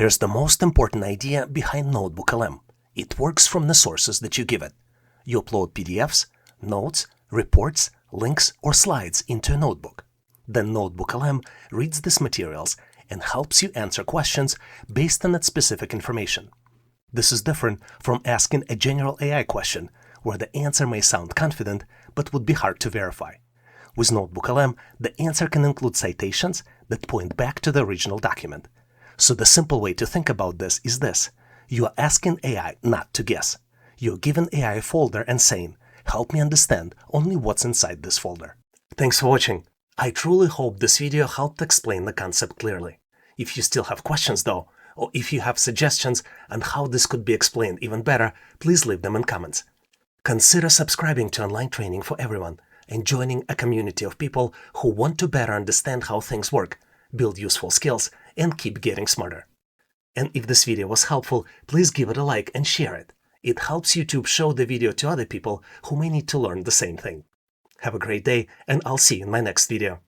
Here's the most important idea behind NotebookLM. It works from the sources that you give it. You upload PDFs, notes, reports, links, or slides into a notebook. Then NotebookLM reads these materials and helps you answer questions based on that specific information. This is different from asking a general AI question, where the answer may sound confident but would be hard to verify. With NotebookLM, the answer can include citations that point back to the original document. So the simple way to think about this is this. You are asking AI not to guess. You're giving AI a folder and saying, help me understand only what's inside this folder. Thanks for watching. I truly hope this video helped explain the concept clearly. If you still have questions though, or if you have suggestions on how this could be explained even better, please leave them in comments. Consider subscribing to online training for everyone and joining a community of people who want to better understand how things work, build useful skills, and keep getting smarter. And if this video was helpful, please give it a like and share it. It helps YouTube show the video to other people who may need to learn the same thing. Have a great day, and I'll see you in my next video.